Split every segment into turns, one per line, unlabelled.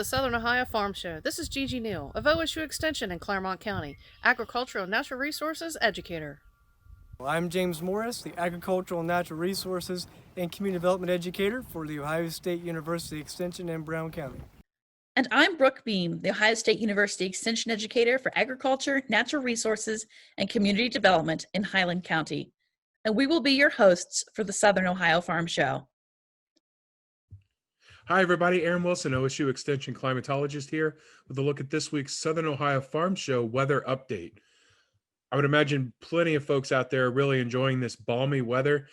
the Southern Ohio Farm Show. This is Gigi Neal of OSU Extension in Claremont County, Agricultural and Natural Resources Educator.
I'm James Morris, the Agricultural and Natural Resources and Community Development Educator for the Ohio State University Extension in Brown County.
And I'm Brooke Beam, the Ohio State University Extension Educator for Agriculture, Natural Resources, and Community Development in Highland County. And we will be your hosts for the Southern Ohio Farm Show.
Hi, everybody. Aaron Wilson, OSU Extension climatologist here with a look at this week's Southern Ohio Farm Show weather update. I would imagine plenty of folks out there are really enjoying this balmy weather,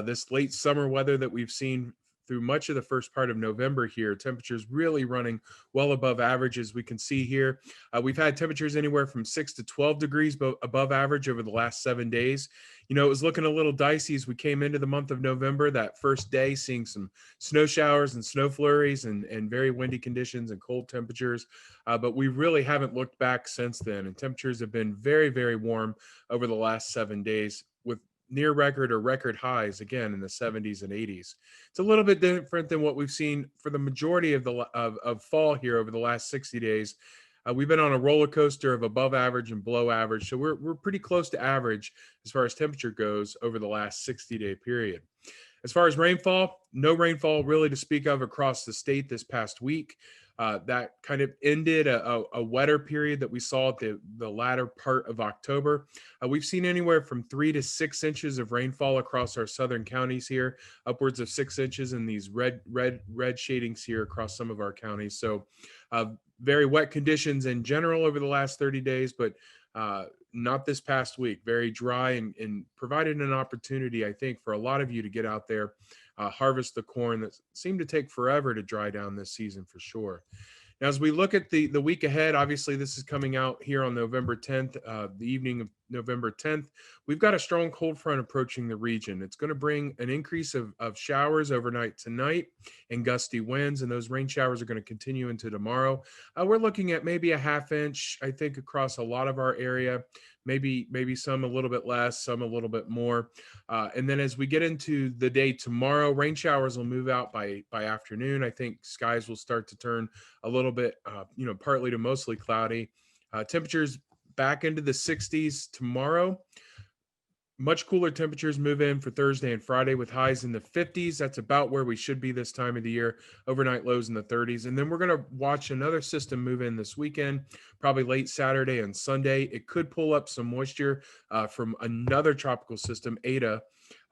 this late summer weather that we've seen through much of the first part of November here. Temperatures really running well above average, as we can see here. We've had temperatures anywhere from 6 to 12 degrees above average over the last 7 days. You know, it was looking a little dicey as we came into the month of November, that first day, seeing some snow showers and snow flurries and very windy conditions and cold temperatures. But we really haven't looked back since then. And temperatures have been very, very warm over the last 7 days, with near record or record highs again in the 70s and 80s. It's a little bit different than what we've seen for the majority of of fall here over the last 60 days. We've been on a roller coaster of above average and below average, so we're pretty close to average as far as temperature goes over the last 60-day period. As far as rainfall, no rainfall really to speak of across the state this past week. That kind of ended a wetter period that we saw at the latter part of October. We've seen anywhere from 3 to 6 inches of rainfall across our southern counties here, upwards of 6 inches in these red shadings here across some of our counties. So very wet conditions in general over the last 30 days, but not this past week. Very dry and provided an opportunity, I think, for a lot of you to get out there, harvest the corn that seemed to take forever to dry down this season for sure. Now, as we look at the week ahead, obviously this is coming out here on November 10th, the evening of November 10th. We've got a strong cold front approaching the region. It's going to bring an increase of showers overnight tonight and gusty winds, and those rain showers are going to continue into tomorrow. We're looking at maybe a half inch, I think, across a lot of our area. Maybe some a little bit less, some a little bit more. And then as we get into the day tomorrow, rain showers will move out by afternoon. I think skies will start to turn a little bit, partly to mostly cloudy. Temperatures back into the 60s tomorrow. Much cooler temperatures move in for Thursday and Friday with highs in the 50s. That's about where we should be this time of the year. Overnight lows in the 30s. And then we're going to watch another system move in this weekend, probably late Saturday and Sunday. It could pull up some moisture from another tropical system, Eta,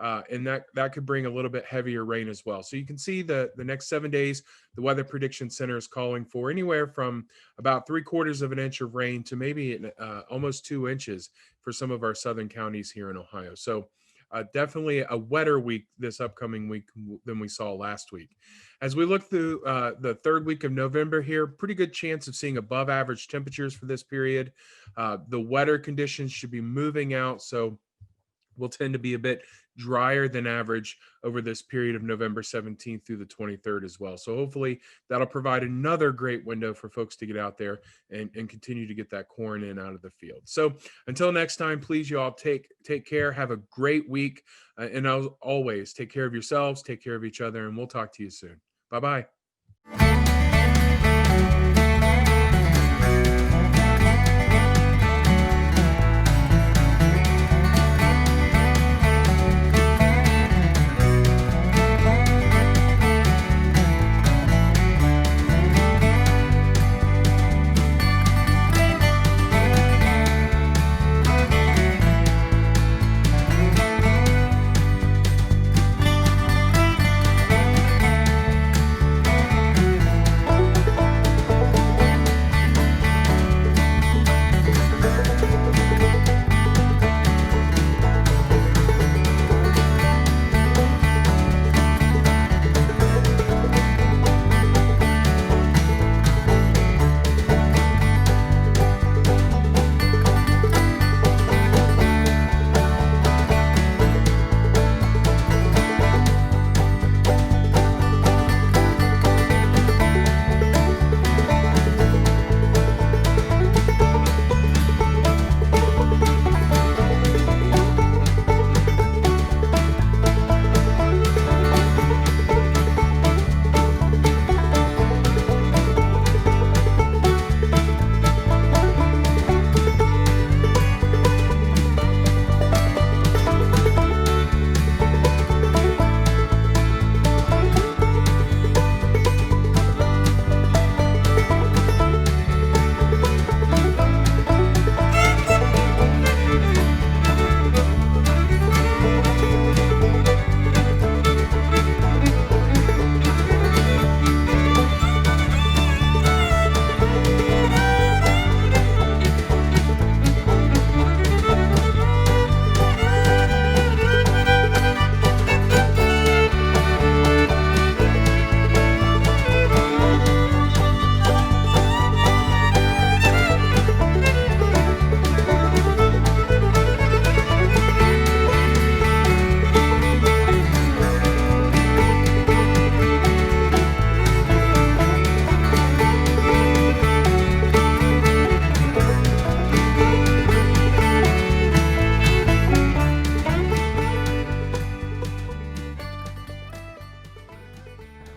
and that could bring a little bit heavier rain as well. So you can see the next 7 days, the Weather Prediction Center is calling for anywhere from about 3/4 of an inch of rain to maybe almost 2 inches for some of our southern counties here in Ohio. So definitely a wetter week this upcoming week than we saw last week. As we look through the third week of November here, pretty good chance of seeing above average temperatures for this period. The wetter conditions should be moving out, so will tend to be a bit drier than average over this period of November 17th through the 23rd as well. So hopefully that'll provide another great window for folks to get out there and continue to get that corn in out of the field. So until next time, please you all take care, have a great week, and as always, take care of yourselves, take care of each other, and we'll talk to you soon. Bye-bye.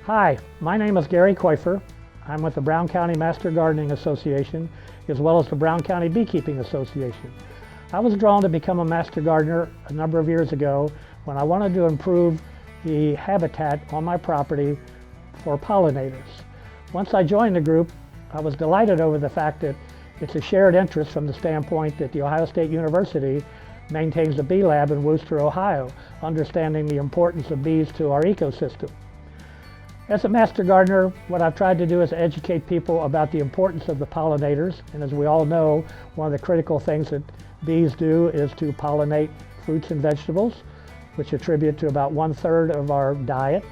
Hi, my name is Gary Koifer. I'm with the Brown County Master Gardening Association as well as the Brown County Beekeeping Association. I was drawn to become a master gardener a number of years ago when I wanted to improve the habitat on my property for pollinators. Once I joined the group, I was delighted over the fact that it's a shared interest from the standpoint that The Ohio State University maintains a bee lab in Wooster, Ohio, understanding the importance of bees to our ecosystem. As a master gardener, what I've tried to do is educate people about the importance of the pollinators, and as we all know, one of the critical things that bees do is to pollinate fruits and vegetables, which attribute to about 1/3 of our diet.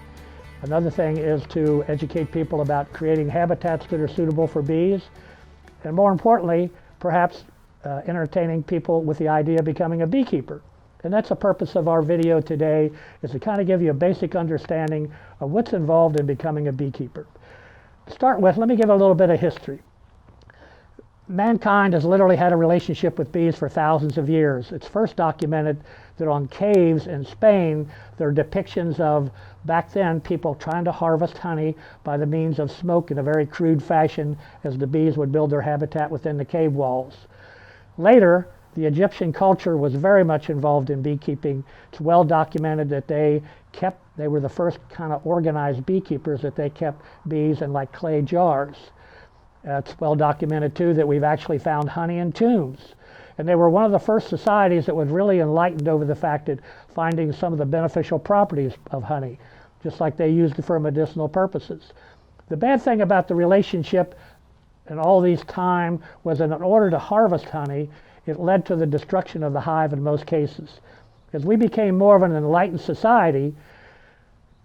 Another thing is to educate people about creating habitats that are suitable for bees, and more importantly, perhaps entertaining people with the idea of becoming a beekeeper. And that's the purpose of our video today, is to kind of give you a basic understanding of what's involved in becoming a beekeeper. To start with, let me give a little bit of history. Mankind has literally had a relationship with bees for thousands of years. It's first documented that on caves in Spain, there are depictions of, back then, people trying to harvest honey by the means of smoke in a very crude fashion as the bees would build their habitat within the cave walls. Later, the Egyptian culture was very much involved in beekeeping. It's well documented that they were the first kind of organized beekeepers, that they kept bees in like clay jars. It's well documented too that we've actually found honey in tombs. And they were one of the first societies that was really enlightened over the fact that finding some of the beneficial properties of honey, just like they used it for medicinal purposes. The bad thing about the relationship in all these time was that in order to harvest honey, it led to the destruction of the hive in most cases. As we became more of an enlightened society,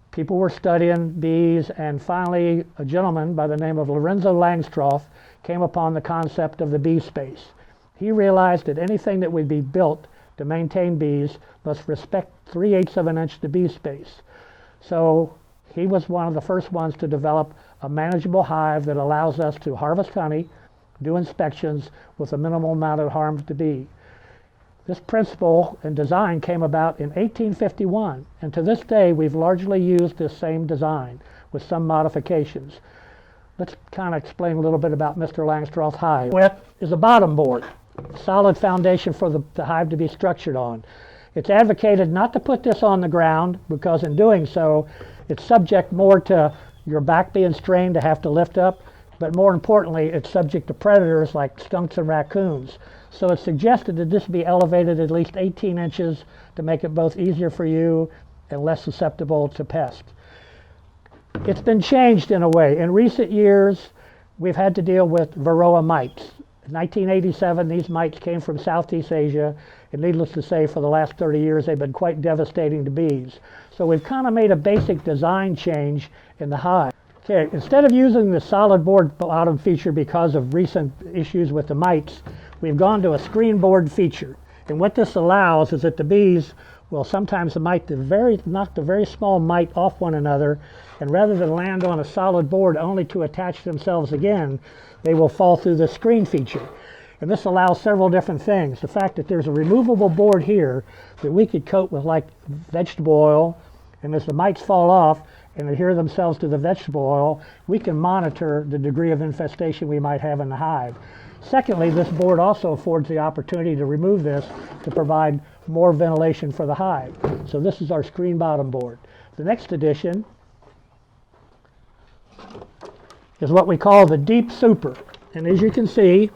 people were studying bees, and finally a gentleman by the name of Lorenzo Langstroth came upon the concept of the bee space. He realized that anything that would be built to maintain bees must respect 3/8 of an inch to bee space. So he was one of the first ones to develop a manageable hive that allows us to harvest honey, do inspections with a minimal amount of harm to the bee. This principle and design came about in 1851, and to this day we've largely used this same design with some modifications. Let's kind of explain a little bit about Mr. Langstroth Hive. What is a bottom board, solid foundation for the hive to be structured on. It's advocated not to put this on the ground because in doing so, it's subject more to your back being strained to have to lift up, but more importantly, it's subject to predators like skunks and raccoons. So it's suggested that this be elevated at least 18 inches to make it both easier for you and less susceptible to pests. It's been changed in a way. In recent years, we've had to deal with Varroa mites. In 1987, these mites came from Southeast Asia, and needless to say, for the last 30 years, they've been quite devastating to bees. So we've kind of made a basic design change in the hive. Okay, instead of using the solid board bottom feature because of recent issues with the mites, we've gone to a screen board feature. And what this allows is that the bees will sometimes knock the very small mite off one another, and rather than land on a solid board only to attach themselves again, they will fall through the screen feature. And this allows several different things. The fact that there's a removable board here that we could coat with like vegetable oil, and as the mites fall off and adhere themselves to the vegetable oil, we can monitor the degree of infestation we might have in the hive. Secondly, this board also affords the opportunity to remove this to provide more ventilation for the hive. So this is our screen bottom board. The next addition is what we call the deep super. And as you can see,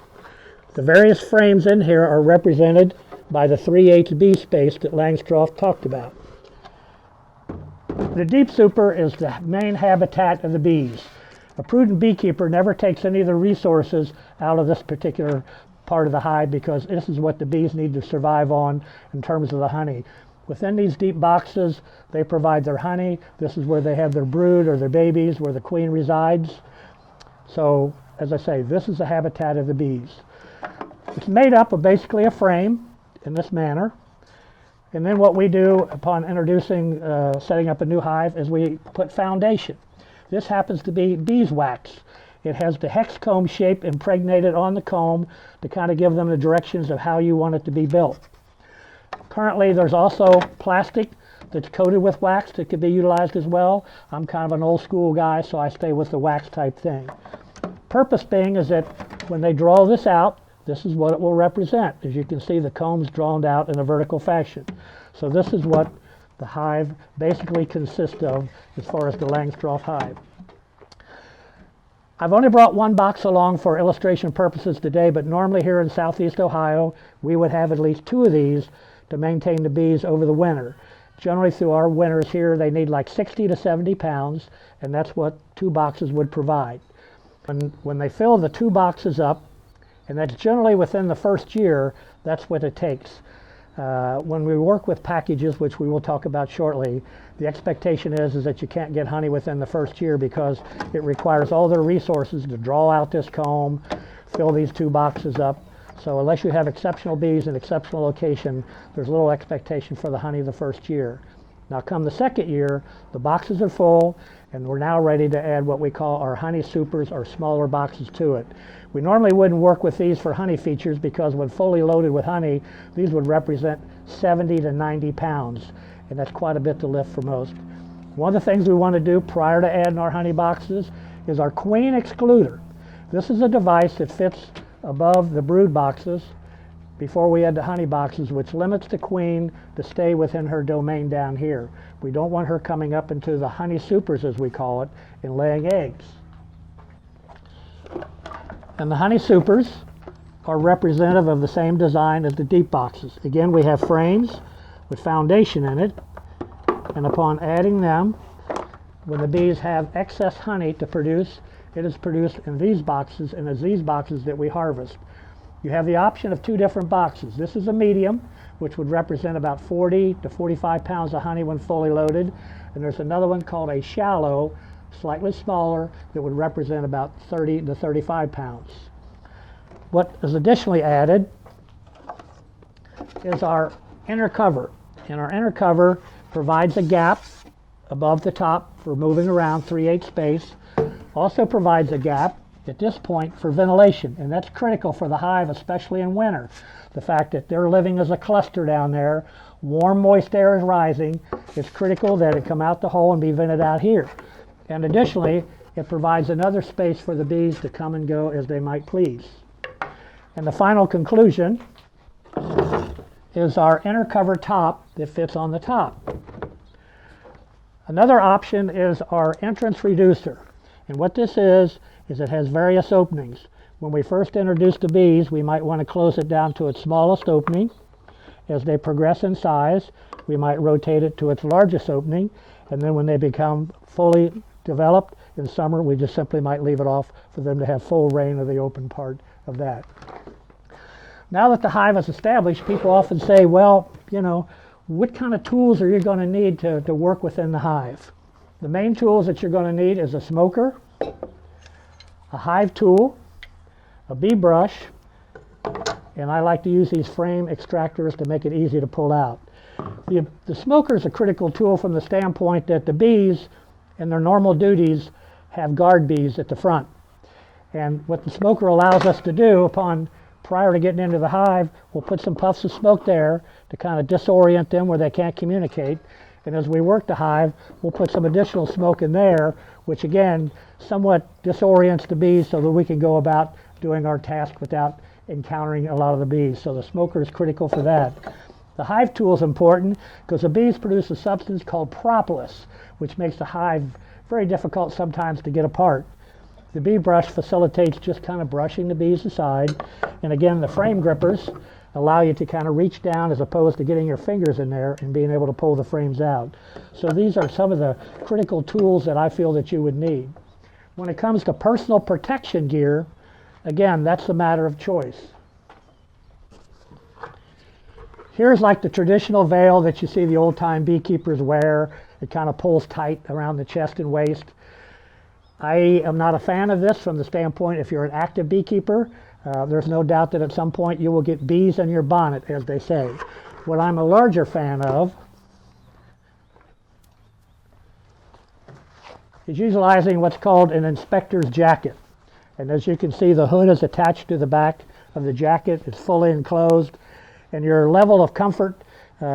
the various frames in here are represented by the 3/8 bee space that Langstroth talked about. The deep super is the main habitat of the bees. A prudent beekeeper never takes any of the resources out of this particular part of the hive because this is what the bees need to survive on in terms of the honey. Within these deep boxes, they provide their honey. This is where they have their brood or their babies, where the queen resides. So, as I say, this is the habitat of the bees. It's made up of basically a frame in this manner. And then what we do upon setting up a new hive is we put foundation. This happens to be beeswax. It has the hex comb shape impregnated on the comb to kind of give them the directions of how you want it to be built. Currently, there's also plastic that's coated with wax that could be utilized as well. I'm kind of an old school guy, so I stay with the wax type thing. Purpose being is that when they draw this out, this is what it will represent. As you can see, the comb's drawn out in a vertical fashion. So this is what the hive basically consists of as far as the Langstroth hive. I've only brought one box along for illustration purposes today, but normally here in southeast Ohio, we would have at least 2 of these to maintain the bees over the winter. Generally through our winters here, they need like 60 to 70 pounds, and that's what 2 boxes would provide. When they fill the 2 boxes up, and that's generally within the first year, that's what it takes. When we work with packages, which we will talk about shortly, the expectation is that you can't get honey within the first year because it requires all their resources to draw out this comb, fill these 2 boxes up. So unless you have exceptional bees in exceptional location, there's little expectation for the honey the first year. Now come the second year, the boxes are full, and we're now ready to add what we call our honey supers, or smaller boxes to it. We normally wouldn't work with these for honey features because when fully loaded with honey, these would represent 70 to 90 pounds, and that's quite a bit to lift for most. One of the things we want to do prior to adding our honey boxes is our queen excluder. This is a device that fits above the brood boxes before we add the honey boxes, which limits the queen to stay within her domain down here. We don't want her coming up into the honey supers, as we call it, and laying eggs. And the honey supers are representative of the same design as the deep boxes. Again, we have frames with foundation in it, and upon adding them, when the bees have excess honey to produce, it is produced in these boxes, and it's these boxes that we harvest. You have the option of 2 different boxes. This is a medium, which would represent about 40 to 45 pounds of honey when fully loaded, and there's another one called a shallow, slightly smaller, that would represent about 30 to 35 pounds. What is additionally added is our inner cover, and our inner cover provides a gap above the top for moving around, 3/8 space. Also provides a gap at this point for ventilation, and that's critical for the hive, especially in winter. The fact that they're living as a cluster down there, warm, moist air is rising, it's critical that it come out the hole and be vented out here. And additionally, it provides another space for the bees to come and go as they might please. And the final conclusion is our inner cover top that fits on the top. Another option is our entrance reducer. And what this is it has various openings. When we first introduce the bees, we might want to close it down to its smallest opening. As they progress in size, we might rotate it to its largest opening. And then when they become fully developed in summer, we just simply might leave it off for them to have full reign of the open part of that. Now that the hive is established, people often say, well, what kind of tools are you going to need to work within the hive? The main tools that you're going to need is a smoker, a hive tool, a bee brush, and I like to use these frame extractors to make it easy to pull out. The smoker is a critical tool from the standpoint that the bees in their normal duties have guard bees at the front. And what the smoker allows us to do prior to getting into the hive, we'll put some puffs of smoke there to kind of disorient them where they can't communicate. And as we work the hive, we'll put some additional smoke in there, which again, somewhat disorients the bees so that we can go about doing our task without encountering a lot of the bees. So the smoker is critical for that. The hive tool is important because the bees produce a substance called propolis, which makes the hive very difficult sometimes to get apart. The bee brush facilitates just kind of brushing the bees aside. And again, the frame grippers allow you to kind of reach down as opposed to getting your fingers in there and being able to pull the frames out. So these are some of the critical tools that I feel that you would need. When it comes to personal protection gear, again, that's a matter of choice. Here's like the traditional veil that you see the old-time beekeepers wear. It kind of pulls tight around the chest and waist. I am not a fan of this from the standpoint if you're an active beekeeper. There's no doubt that at some point you will get bees in your bonnet, as they say. What I'm a larger fan of is utilizing what's called an inspector's jacket. And as you can see, the hood is attached to the back of the jacket. It's fully enclosed. And your level of comfort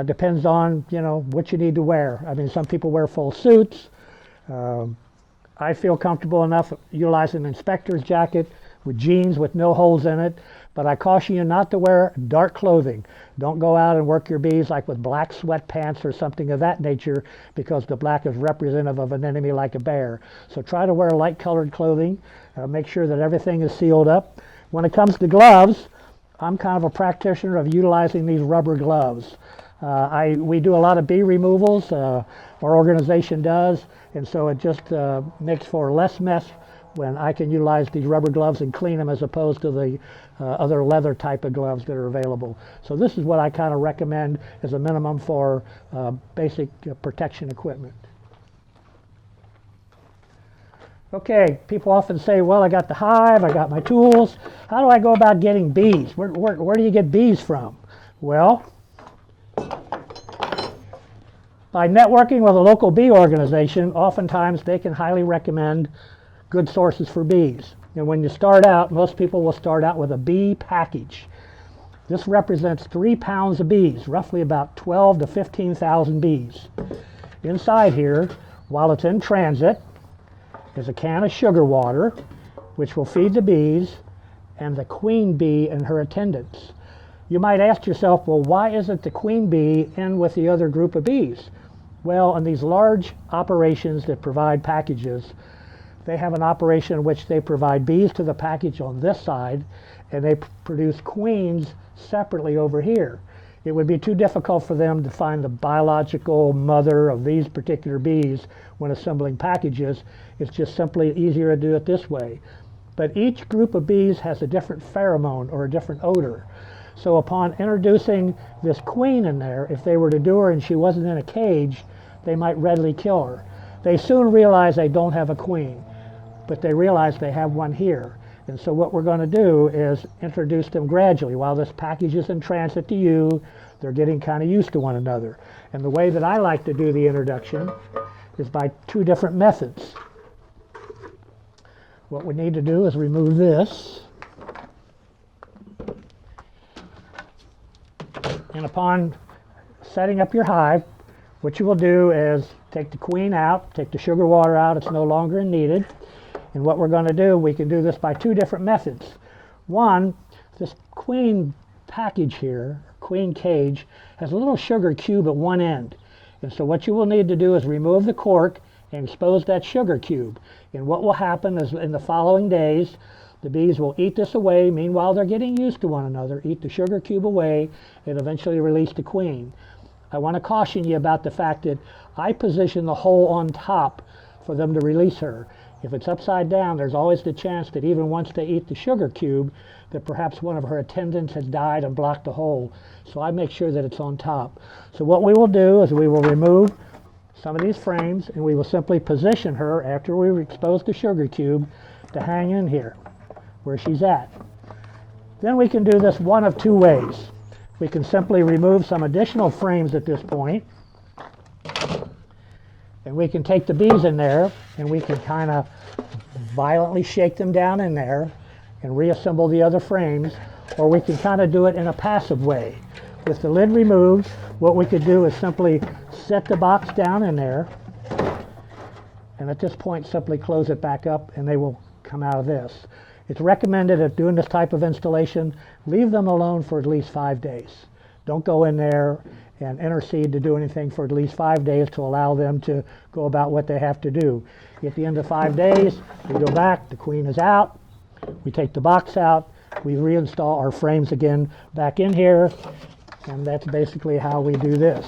Depends on, what you need to wear. I mean, some people wear full suits. I feel comfortable enough utilizing an inspector's jacket with jeans with no holes in it, but I caution you not to wear dark clothing. Don't go out and work your bees like with black sweatpants or something of that nature, because the black is representative of an enemy like a bear. So try to wear light colored clothing. Make sure that everything is sealed up. When it comes to gloves, I'm kind of a practitioner of utilizing these rubber gloves. We do a lot of bee removals, our organization does, and so it just makes for less mess when I can utilize these rubber gloves and clean them, as opposed to the other leather type of gloves that are available. So this is what I kind of recommend as a minimum for basic protection equipment. Okay, people often say, well, I got the hive, I got my tools. How do I go about getting bees? Where do you get bees from? Well, by networking with a local bee organization, oftentimes they can highly recommend good sources for bees. And when you start out, most people will start out with a bee package. This represents 3 pounds of bees, roughly about 12 to 15,000 bees. Inside here, while it's in transit, is a can of sugar water, which will feed the bees, and the queen bee and her attendants. You might ask yourself, well, why isn't the queen bee in with the other group of bees? Well, in these large operations that provide packages, they have an operation in which they provide bees to the package on this side, and they produce queens separately over here. It would be too difficult for them to find the biological mother of these particular bees when assembling packages. It's just simply easier to do it this way. But each group of bees has a different pheromone or a different odor. So upon introducing this queen in there, if they were to do her and she wasn't in a cage, they might readily kill her. They soon realize they don't have a queen, but they realize they have one here. And so what we're going to do is introduce them gradually. While this package is in transit to you, they're getting kind of used to one another. And the way that I like to do the introduction is by 2 different methods. What we need to do is remove this. And upon setting up your hive, what you will do is take the queen out, take the sugar water out, it's no longer needed. And what we're going to do, we can do this by 2 different methods. One, this queen package here, queen cage, has a little sugar cube at one end. And so what you will need to do is remove the cork and expose that sugar cube. And what will happen is in the following days, the bees will eat this away. Meanwhile, they're getting used to one another, eat the sugar cube away, and eventually release the queen. I want to caution you about the fact that I position the hole on top for them to release her. If it's upside down, there's always the chance that even once they eat the sugar cube, that perhaps one of her attendants has died and blocked the hole. So I make sure that it's on top. So what we will do is we will remove some of these frames, and we will simply position her after we expose the sugar cube to hang in here where she's at. Then we can do this one of 2 ways. We can simply remove some additional frames at this point, and we can take the bees in there and we can kind of violently shake them down in there and reassemble the other frames, or we can kind of do it in a passive way. With the lid removed, what we could do is simply set the box down in there, and at this point simply close it back up and they will come out of this. It's recommended if doing this type of installation, leave them alone for at least 5 days. Don't go in there and intercede to do anything for at least 5 days to allow them to go about what they have to do. At the end of 5 days, we go back, the queen is out, we take the box out, we reinstall our frames again back in here, and that's basically how we do this.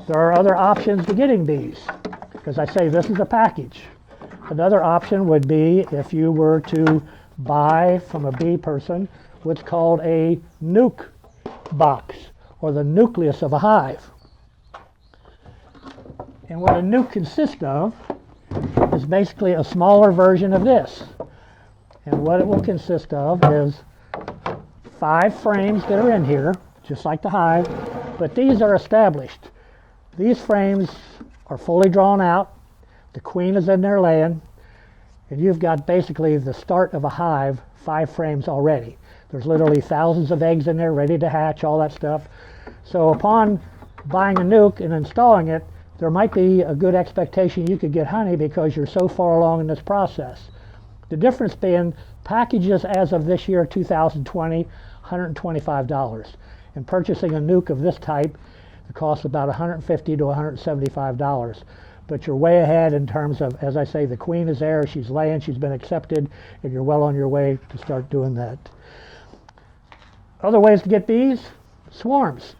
There are other options to getting bees. As I say, this is a package. Another option would be if you were to buy from a bee person what's called a Nuke Box, or the nucleus of a hive. And what a nuke consists of is basically a smaller version of this. And what it will consist of is 5 frames that are in here, just like the hive, but these are established. These frames are fully drawn out, the queen is in there laying, and you've got basically the start of a hive, 5 frames already. There's literally thousands of eggs in there ready to hatch, all that stuff. So upon buying a nuke and installing it, there might be a good expectation you could get honey because you're so far along in this process. The difference being packages as of this year, 2020, $125. And purchasing a nuke of this type, it costs about $150 to $175. But you're way ahead in terms of, as I say, the queen is there, she's laying, she's been accepted, and you're well on your way to start doing that. Other ways to get bees, swarms.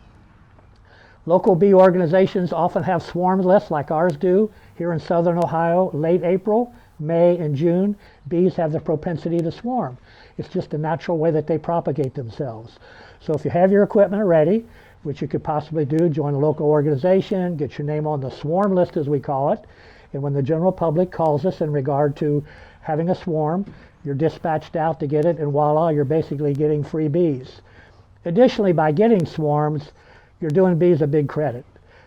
Local bee organizations often have swarm lists like ours do. Here in southern Ohio, late April, May, and June, bees have the propensity to swarm. It's just a natural way that they propagate themselves. So if you have your equipment ready, which you could possibly do, join a local organization, get your name on the swarm list as we call it, and when the general public calls us in regard to having a swarm, you're dispatched out to get it, and voila, you're basically getting free bees. Additionally, by getting swarms, you're doing bees a big credit.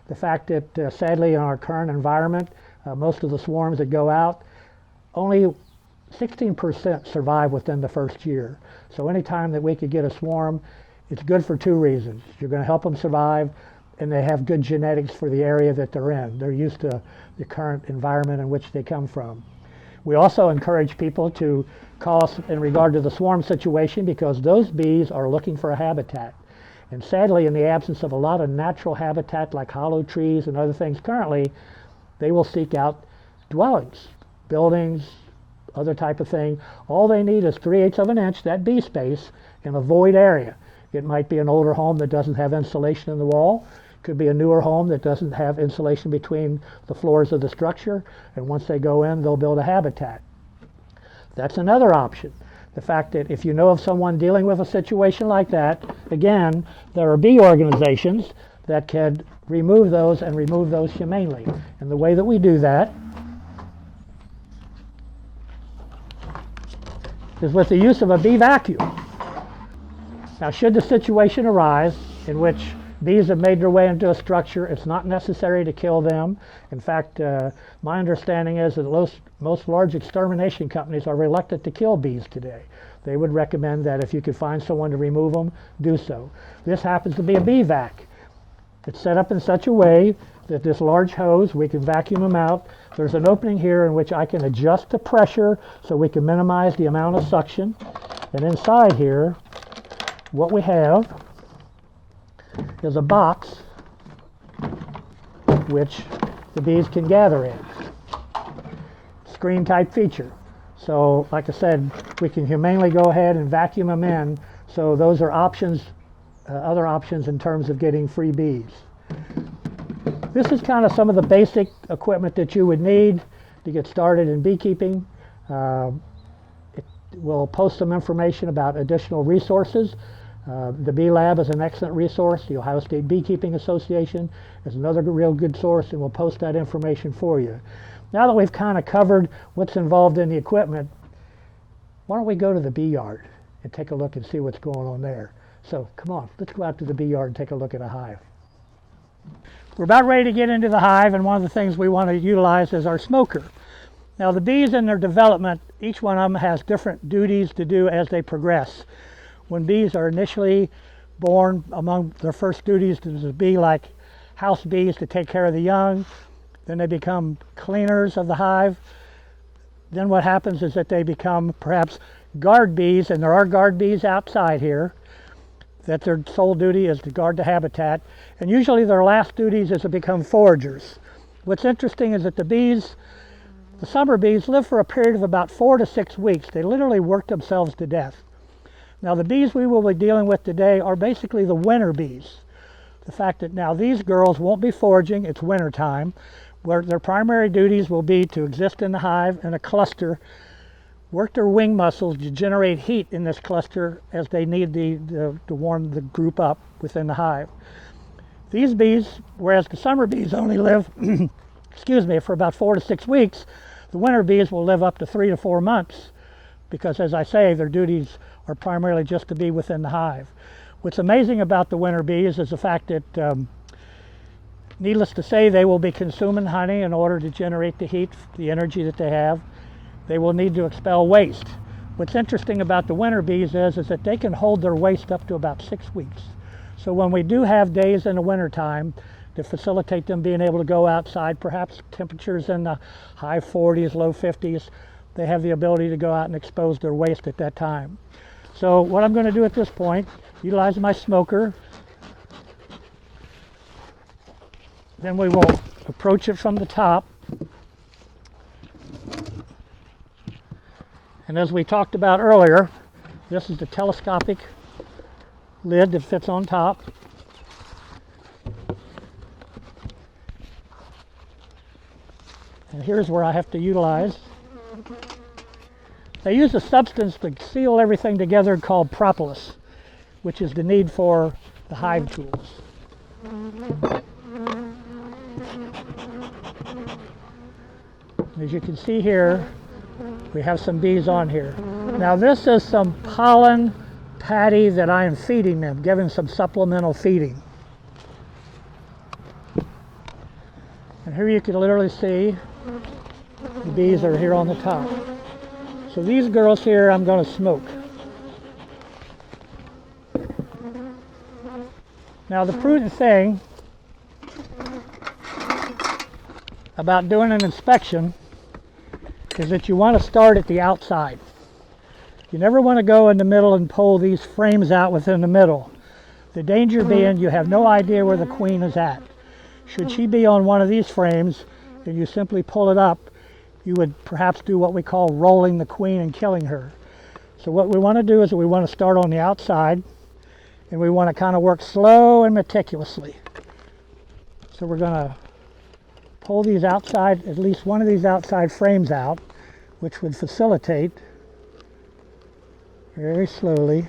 The fact that sadly in our current environment, most of the swarms that go out, only 16% survive within the first year. So anytime that we could get a swarm, it's good for two reasons. You're going to help them survive, and they have good genetics for the area that they're in. They're used to the current environment in which they come from. We also encourage people to call us in regard to the swarm situation because those bees are looking for a habitat. And sadly, in the absence of a lot of natural habitat like hollow trees and other things currently, they will seek out dwellings, buildings, other type of thing. All they need is 3/8 of an inch, that bee space, in a void area. It might be an older home that doesn't have insulation in the wall. It could be a newer home that doesn't have insulation between the floors of the structure. And once they go in, they'll build a habitat. That's another option. The fact that if you know of someone dealing with a situation like that, again, there are bee organizations that can remove those and remove those humanely. And the way that we do that is with the use of a bee vacuum. Now, should the situation arise in which bees have made their way into a structure, it's not necessary to kill them. In fact, my understanding is that most large extermination companies are reluctant to kill bees today. They would recommend that if you could find someone to remove them, do so. This happens to be a bee vac. It's set up in such a way that this large hose, we can vacuum them out. There's an opening here in which I can adjust the pressure so we can minimize the amount of suction. And inside here, what we have is a box which the bees can gather in. Screen type feature. So like I said, we can humanely go ahead and vacuum them in. So those are options, other options in terms of getting free bees. This is kind of some of the basic equipment that you would need to get started in beekeeping. We'll post some information about additional resources. The Bee Lab is an excellent resource. The Ohio State Beekeeping Association is another real good source, and we'll post that information for you. Now that we've kind of covered what's involved in the equipment, why don't we go to the bee yard and take a look and see what's going on there. So come on, let's go out to the bee yard and take a look at a hive. We're about ready to get into the hive, and one of the things we want to utilize is our smoker. Now the bees in their development, each one of them has different duties to do as they progress. When bees are initially born, among their first duties to be like house bees to take care of the young. Then they become cleaners of the hive. Then what happens is that they become perhaps guard bees, and there are guard bees outside here, that their sole duty is to guard the habitat. And usually their last duties is to become foragers. What's interesting is that the bees, the summer bees, live for a period of about 4 to 6 weeks. They literally work themselves to death. Now the bees we will be dealing with today are basically the winter bees. The fact that now these girls won't be foraging, it's winter time, where their primary duties will be to exist in the hive in a cluster, work their wing muscles to generate heat in this cluster as they need to warm the group up within the hive. These bees, whereas the summer bees only live for about 4 to 6 weeks, the winter bees will live up to 3 to 4 months because, as I say, their duties are primarily just to be within the hive. What's amazing about the winter bees is the fact that, needless to say, they will be consuming honey in order to generate the heat, the energy that they have. They will need to expel waste. What's interesting about the winter bees is that they can hold their waste up to about 6 weeks. So when we do have days in the winter time to facilitate them being able to go outside, perhaps temperatures in the high 40s, low 50s. They have the ability to go out and expose their waste at that time. So what I'm going to do at this point, utilize my smoker. Then we will approach it from the top. And as we talked about earlier, this is the telescopic lid that fits on top. And here's where I have to utilize. They use a substance to seal everything together called propolis, which is the need for the hive tools. As you can see here, we have some bees on here. Now this is some pollen patty that I am feeding them, giving some supplemental feeding. And here you can literally see the bees are here on the top. So these girls here I'm going to smoke. Now the prudent thing about doing an inspection is that you want to start at the outside. You never want to go in the middle and pull these frames out within the middle. The danger being you have no idea where the queen is at. Should she be on one of these frames and you simply pull it up, you would perhaps do what we call rolling the queen and killing her. So what we want to do is we want to start on the outside, and we want to kind of work slow and meticulously. So we're going to pull these outside, at least one of these outside frames out, which would facilitate very slowly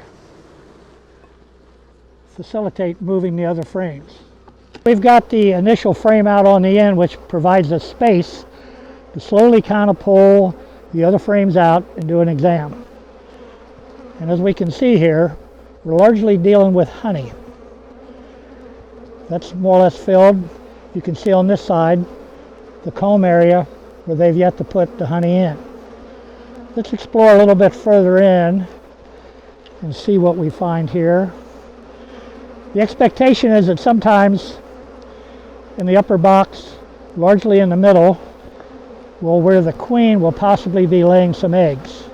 moving the other frames. We've got the initial frame out on the end, which provides us space to slowly kind of pull the other frames out and do an exam. And as we can see here, we're largely dealing with honey. That's more or less filled. You can see on this side the comb area where they've yet to put the honey in. Let's explore a little bit further in and see what we find here. The expectation is that sometimes in the upper box, largely in the middle, where the queen will possibly be laying some eggs.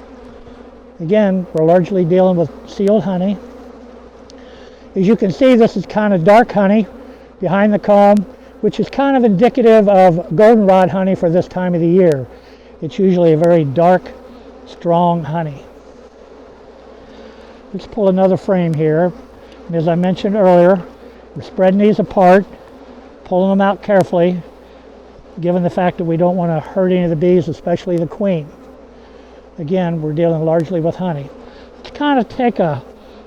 Again, we're largely dealing with sealed honey. As you can see, this is kind of dark honey behind the comb, which is kind of indicative of goldenrod honey for this time of the year. It's usually a very dark, strong honey. Let's pull another frame here. And as I mentioned earlier, we're spreading these apart, pulling them out carefully, given the fact that we don't want to hurt any of the bees, especially the queen. Again, we're dealing largely with honey. Let's kind of take a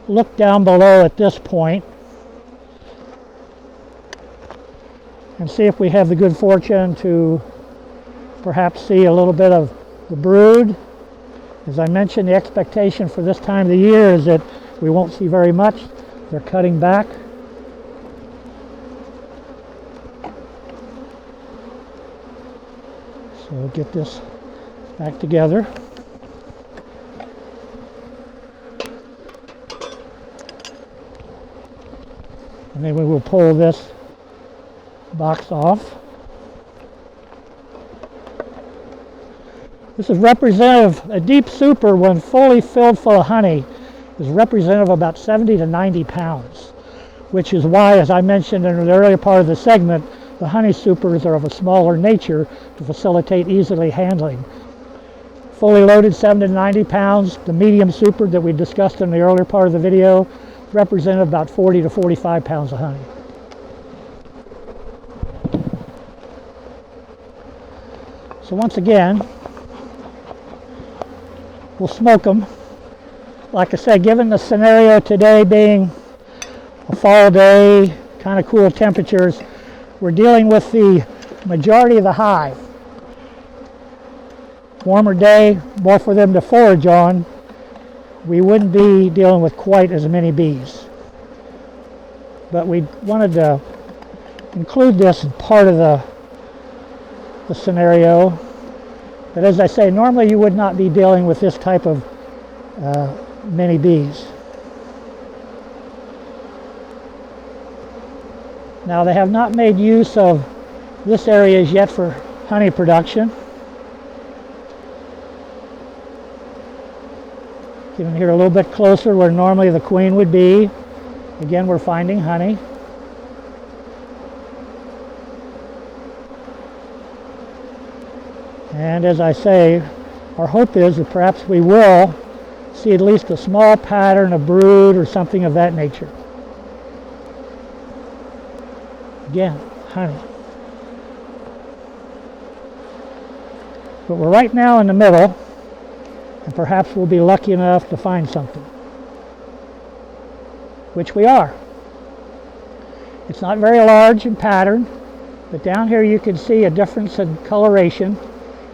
look down below at this point and see if we have the good fortune to perhaps see a little bit of the brood. As I mentioned, the expectation for this time of the year is that we won't see very much. They're cutting back. So we'll get this back together. And then we will pull this box off. This is representative, a deep super when fully filled full of honey is representative of about 70 to 90 pounds, which is why, as I mentioned in the earlier part of the segment, the honey supers are of a smaller nature to facilitate easily handling. Fully loaded 70 to 90 pounds, the medium super that we discussed in the earlier part of the video represented about 40 to 45 pounds of honey. So once again, we'll smoke them. Like I said, given the scenario today being a fall day, kind of cool temperatures, we're dealing with the majority of the hive. Warmer day, more for them to forage on, we wouldn't be dealing with quite as many bees. But we wanted to include this as part of the scenario. But as I say, normally you would not be dealing with this type of many bees. Now they have not made use of this area as yet for honey production. Getting here a little bit closer where normally the queen would be. Again, we're finding honey. And as I say, our hope is that perhaps we will see at least a small pattern of brood or something of that nature. Again, honey. But we're right now in the middle, and perhaps we'll be lucky enough to find something, which we are. It's not very large in pattern, but down here you can see a difference in coloration,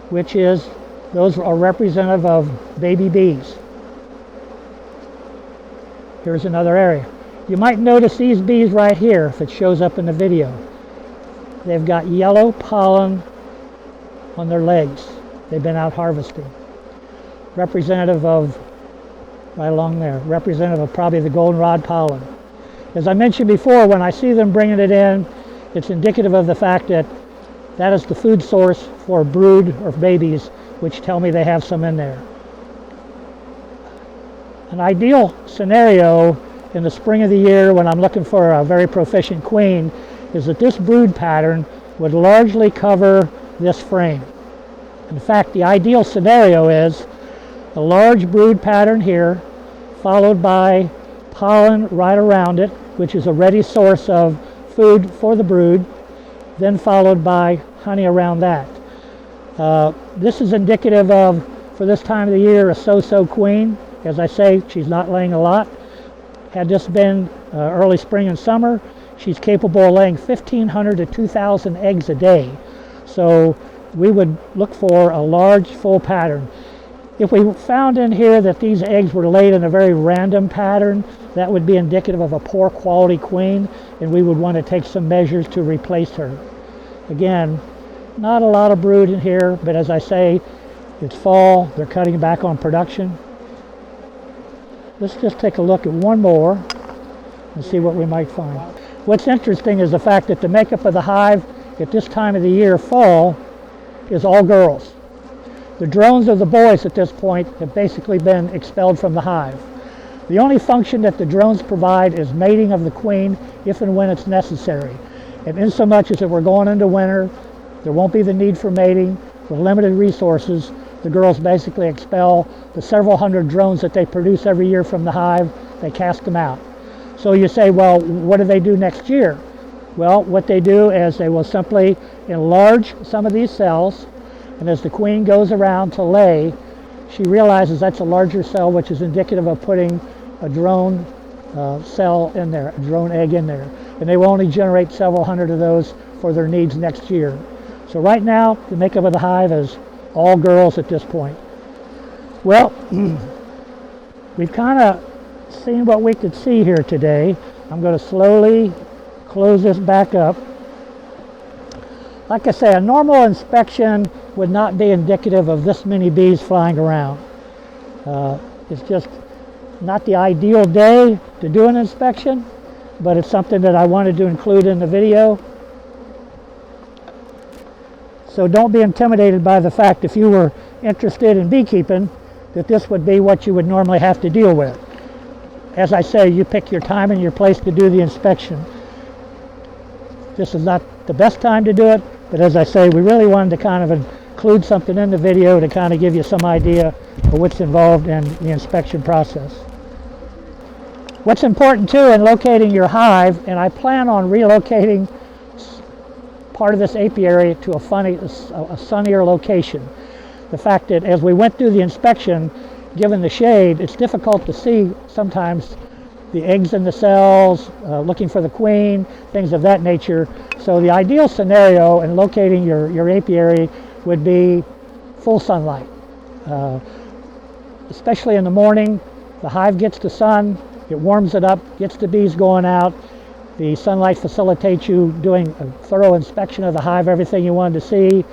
which is those are representative of baby bees. Here's another area. You might notice these bees right here if it shows up in the video. They've got yellow pollen on their legs. They've been out harvesting. Representative of, right along there, representative of probably the goldenrod pollen. As I mentioned before, when I see them bringing it in, it's indicative of the fact that that is the food source for brood or babies, which tell me they have some in there. An ideal scenario in the spring of the year when I'm looking for a very proficient queen is that this brood pattern would largely cover this frame. In fact, the ideal scenario is a large brood pattern here, followed by pollen right around it, which is a ready source of food for the brood, then followed by honey around that. This is indicative of, for this time of the year, a so-so queen. As I say, she's not laying a lot. Had this been early spring and summer, she's capable of laying 1,500 to 2,000 eggs a day. So we would look for a large full pattern. If we found in here that these eggs were laid in a very random pattern, that would be indicative of a poor quality queen, and we would want to take some measures to replace her. Again, not a lot of brood in here, but as I say, it's fall, they're cutting back on production. Let's just take a look at one more and see what we might find. What's interesting is the fact that the makeup of the hive at this time of the year, fall, is all girls. The drones of the boys at this point have basically been expelled from the hive. The only function that the drones provide is mating of the queen if and when it's necessary. And insomuch as that we're going into winter, there won't be the need for mating. With limited resources, the girls basically expel the several hundred drones that they produce every year from the hive. They cast them out. So you say, well, what do they do next year? Well, what they do is they will simply enlarge some of these cells, and as the queen goes around to lay, she realizes that's a larger cell, which is indicative of putting a drone cell in there, a drone egg in there. And they will only generate several hundred of those for their needs next year. So right now, the makeup of the hive is all girls at this point. Well, we've kind of seen what we could see here today. I'm going to slowly close this back up. Like I say, a normal inspection would not be indicative of this many bees flying around. It's just not the ideal day to do an inspection, but it's something that I wanted to include in the video. So don't be intimidated by the fact, if you were interested in beekeeping, that this would be what you would normally have to deal with. As I say, you pick your time and your place to do the inspection. This is not the best time to do it, but as I say, we really wanted to kind of include something in the video to kind of give you some idea of what's involved in the inspection process. What's important too in locating your hive, and I plan on relocating part of this apiary to a sunnier location. The fact that as we went through the inspection, given the shade, it's difficult to see sometimes the eggs in the cells, looking for the queen, things of that nature. So the ideal scenario in locating your apiary would be full sunlight. Especially in the morning, the hive gets the sun, it warms it up, gets the bees going out. The sunlight facilitates you doing a thorough inspection of the hive, everything you wanted to see.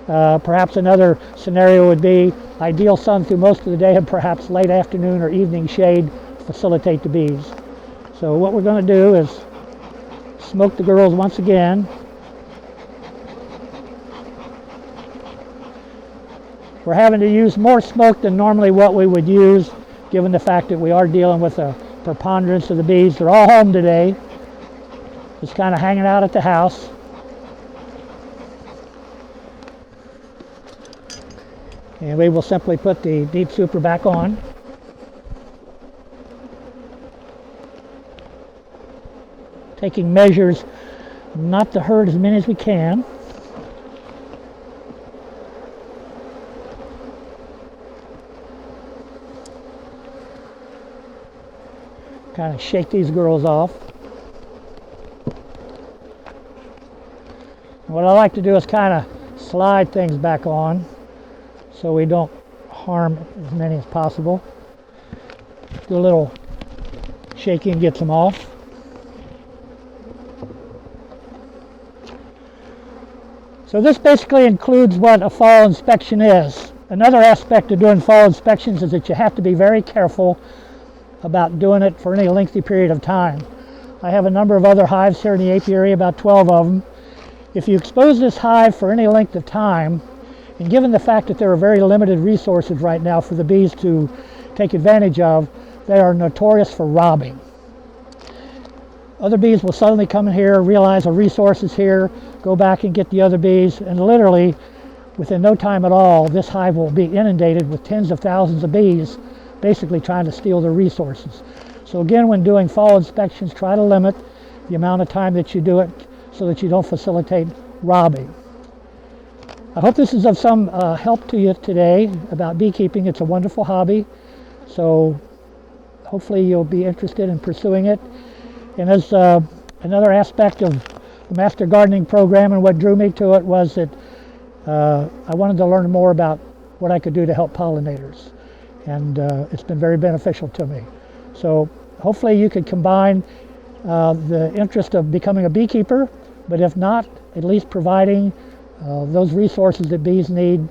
Perhaps another scenario would be ideal sun through most of the day and perhaps late afternoon or evening shade to facilitate the bees. So what we're going to do is smoke the girls once again. We're having to use more smoke than normally what we would use, given the fact that we are dealing with a preponderance of the bees. They're all home today, just kind of hanging out at the house. And we will simply put the deep super back on. Taking measures not to hurt as many as we can. Kind of shake these girls off. What I like to do is kind of slide things back on so we don't harm as many as possible. Do a little shaking, gets them off. So this basically includes what a fall inspection is. Another aspect of doing fall inspections is that you have to be very careful about doing it for any lengthy period of time. I have a number of other hives here in the apiary, about 12 of them. If you expose this hive for any length of time, and given the fact that there are very limited resources right now for the bees to take advantage of, they are notorious for robbing. Other bees will suddenly come in here, realize a resource is here, go back and get the other bees, and literally within no time at all, this hive will be inundated with tens of thousands of bees basically trying to steal their resources. So again, when doing fall inspections, try to limit the amount of time that you do it so that you don't facilitate robbing. I hope this is of some help to you today about beekeeping. It's a wonderful hobby, so hopefully you'll be interested in pursuing it. And as another aspect of the Master Gardening program, and what drew me to it was that I wanted to learn more about what I could do to help pollinators. And it's been very beneficial to me. So hopefully you could combine the interest of becoming a beekeeper, but if not, at least providing those resources that bees need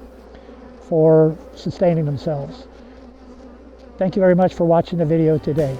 for sustaining themselves. Thank you very much for watching the video today.